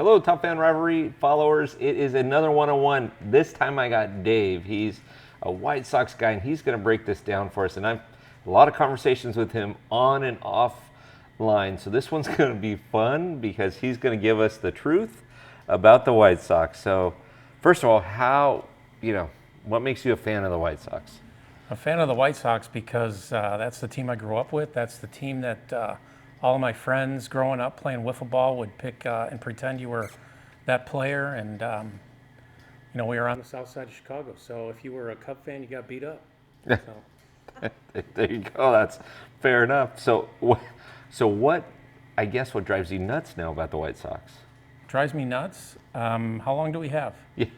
Hello, Top Fan Rivalry followers. It is another one-on-one. This time I got Dave. He's a White Sox guy, and he's going to break this down for us. And I've a lot of conversations with him on and off line. So this one's going to be fun because he's going to give us the truth about the White Sox. So first of all, what makes you a fan of the White Sox? A fan of the White Sox because that's the team I grew up with. That's the team that all of my friends growing up playing wiffle ball would pick and pretend you were that player. And, we were on the south side of Chicago. So if you were a Cub fan, you got beat up. So. There you go. That's fair enough. So what drives you nuts now about the White Sox? Drives me nuts. How long do we have? Yeah,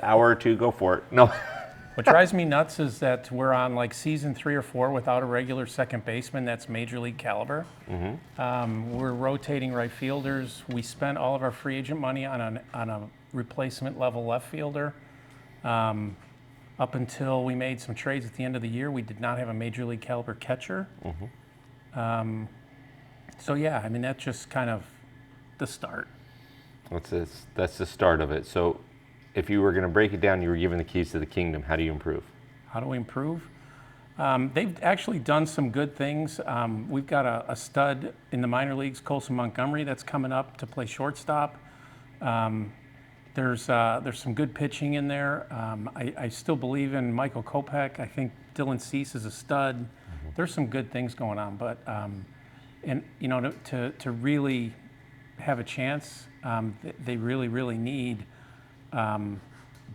hour or two. Go for it. No. What drives me nuts is that we're on like season 3 or 4 without a regular second baseman that's major league caliber. Mm-hmm. We're rotating right fielders. We spent all of our free agent money on a replacement level left fielder. Up until we made some trades at the end of the year, we did not have a major league caliber catcher. Mm-hmm. That's just kind of the start. That's the start of it. So if you were going to break it down, you were given the keys to the kingdom. How do you improve? How do we improve? They've actually done some good things. We've got a stud in the minor leagues, Colson Montgomery, that's coming up to play shortstop. There's some good pitching in there. I still believe in Michael Kopech. I think Dylan Cease is a stud. Mm-hmm. There's some good things going on, but to really have a chance, they really need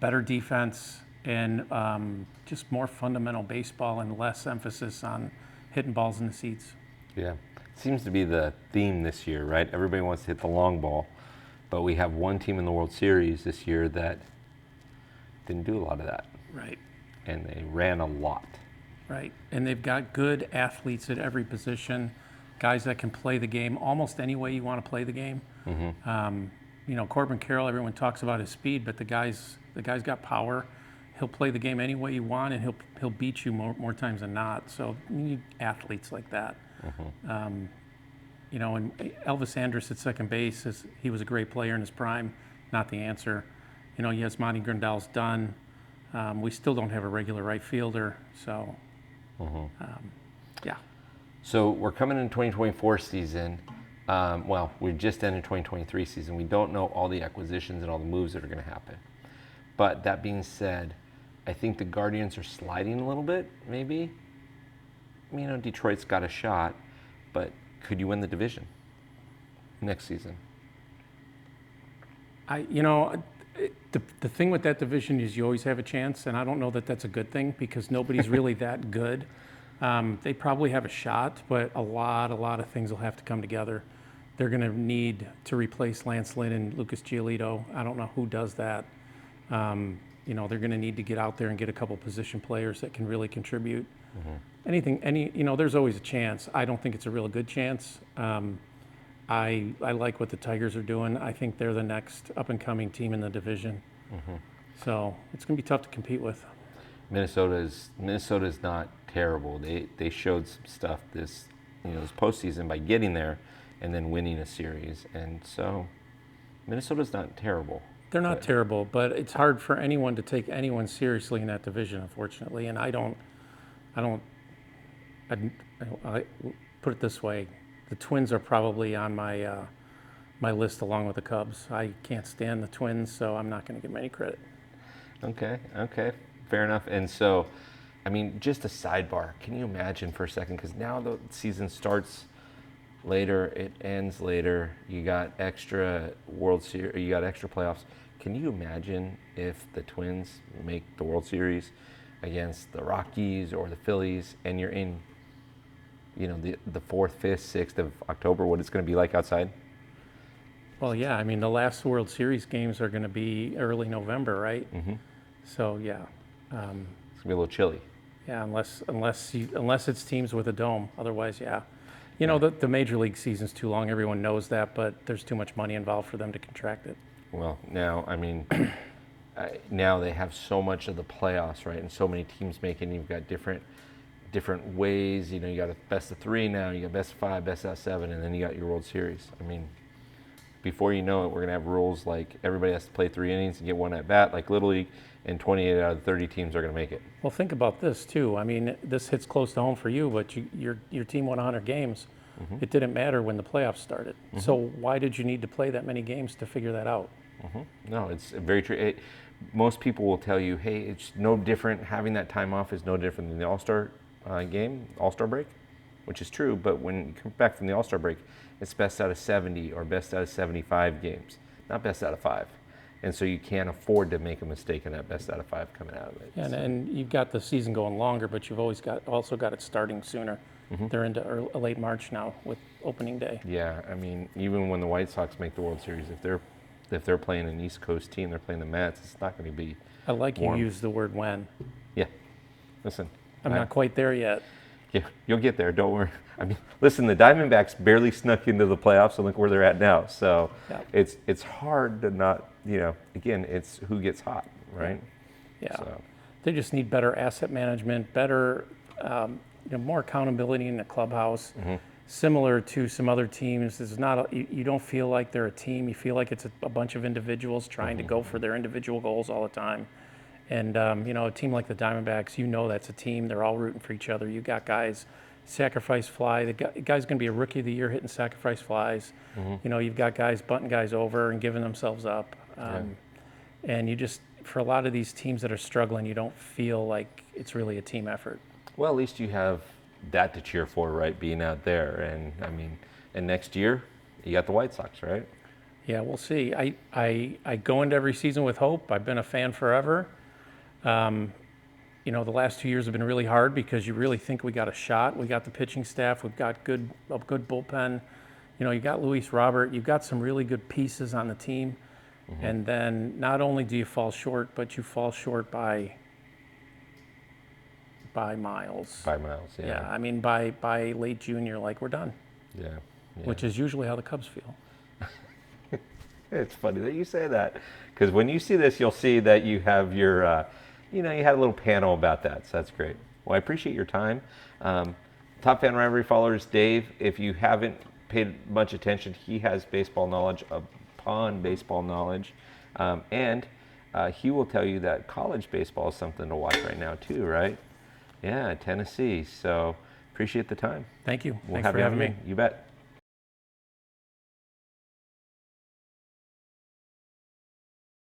better defense and just more fundamental baseball and less emphasis on hitting balls in the seats. Yeah, it seems to be the theme this year, right? Everybody wants to hit the long ball, but we have one team in the World Series this year that didn't do a lot of that. Right. And they ran a lot. Right, and they've got good athletes at every position, guys that can play the game almost any way you want to play the game. Mm-hmm. Corbin Carroll, everyone talks about his speed, but the guy's got power. He'll play the game any way you want, and he'll beat you more times than not. So you need athletes like that. Mm-hmm. And Elvis Andrus at second base, he was a great player in his prime, not the answer. Yes, Monty Grandal's done. We still don't have a regular right fielder, so yeah. So we're coming in 2024 season. We just ended 2023 season. We don't know all the acquisitions and all the moves that are going to happen. But that being said, I think the Guardians are sliding a little bit, maybe. Detroit's got a shot, but could you win the division next season? The thing with that division is you always have a chance, and I don't know that that's a good thing because nobody's really that good. They probably have a shot, but a lot of things will have to come together. They're going to need to replace Lance Lynn and Lucas Giolito. I don't know who does that. They're going to need to get out there and get a couple position players that can really contribute. Mm-hmm. There's always a chance. I don't think it's a real good chance. I like what the Tigers are doing. I think they're the next up-and-coming team in the division. Mm-hmm. So it's going to be tough to compete with. Minnesota's not terrible. They showed some stuff this postseason by getting there and then winning a series, and so Minnesota's not terrible. They're not terrible, but it's hard for anyone to take anyone seriously in that division, unfortunately. And I put it this way: the Twins are probably on my list along with the Cubs. I can't stand the Twins, so I'm not going to give them any credit. Okay, fair enough. And so, just a sidebar. Can you imagine for a second? Because now the season starts later, it ends later. You got extra World Series, you got extra playoffs. Can you imagine if the Twins make the World Series against the Rockies or the Phillies, and you're in, the 4th, 5th, 6th of October? What it's going to be like outside? Well, yeah. The last World Series games are going to be early November, right? Mm-hmm. So yeah. It's going to be a little chilly. Yeah, unless it's teams with a dome. Otherwise, yeah. The major league season's too long. Everyone knows that, but there's too much money involved for them to contract it. Well, now, now they have so much of the playoffs, right? And so many teams making. You've got different ways. You got a best of 3 now. You got best of 5, best of 7, and then you got your World Series. before you know it, we're going to have rules like everybody has to play 3 innings and get 1 at bat, like Little League, and 28 out of 30 teams are going to make it. Well, think about this too. I mean, this hits close to home for you, but your team won 100 games. It didn't matter when the playoffs started. So why did you need to play that many games to figure that out? No, it's very true. Most people will tell you, hey, it's no different. Having that time off is no different than the All-Star game, All-Star break, which is true. But when you come back from the All-Star break, it's best out of 70 or best out of 75 games, not best out of 5. And so you can't afford to make a mistake in that best out of 5 coming out of it. And you've got the season going longer, but you've also got it starting sooner. They're into late March now with opening day. Yeah, I mean, even when the White Sox make the World Series, if they're playing an East Coast team, they're playing the Mets, it's not going to be I like warm. you use the word when. Yeah, listen. I'm not quite there yet. Yeah, you'll get there. Don't worry. I mean, listen, the Diamondbacks barely snuck into the playoffs, and look where they're at now. So Yeah. it's hard to not, again, it's who gets hot, right? Yeah. So, They just need better asset management, better, more accountability in the clubhouse. Similar to some other teams, it's not you don't feel like they're a team. You feel like it's a bunch of individuals trying to go for their individual goals all the time. And a team like the Diamondbacks, that's a team. They're all rooting for each other. You got guys sacrifice fly. The guy's going to be a rookie of the year hitting sacrifice flies. You've got guys bunting guys over and giving themselves up. And you just, for a lot of these teams that are struggling, you don't feel like it's really a team effort. well, at least you have that to cheer for, right? Being out there, and I mean, and next year you got the White Sox, right? Yeah, we'll see. I go into every season with hope. I've been a fan forever. The last 2 years have been really hard because you really think we got a shot. We got the pitching staff. We've got a good bullpen. You got Luis Robert. You've got some really good pieces on the team. And then not only do you fall short, but you fall short by miles. By miles, yeah. Yeah, I mean, by late June, you're like, we're done, Yeah. which is usually how the Cubs feel. It's funny that you say that, because when you see this, you'll see that you have your, you had a little panel about that, so that's great. Well, I appreciate your time. Top Fan Rivalry followers, Dave, if you haven't paid much attention, he has baseball knowledge upon baseball knowledge, and he will tell you that college baseball is something to watch right now too, right? Yeah, Tennessee. So appreciate the time. Thank you. We'll Thanks have for you having me. You bet.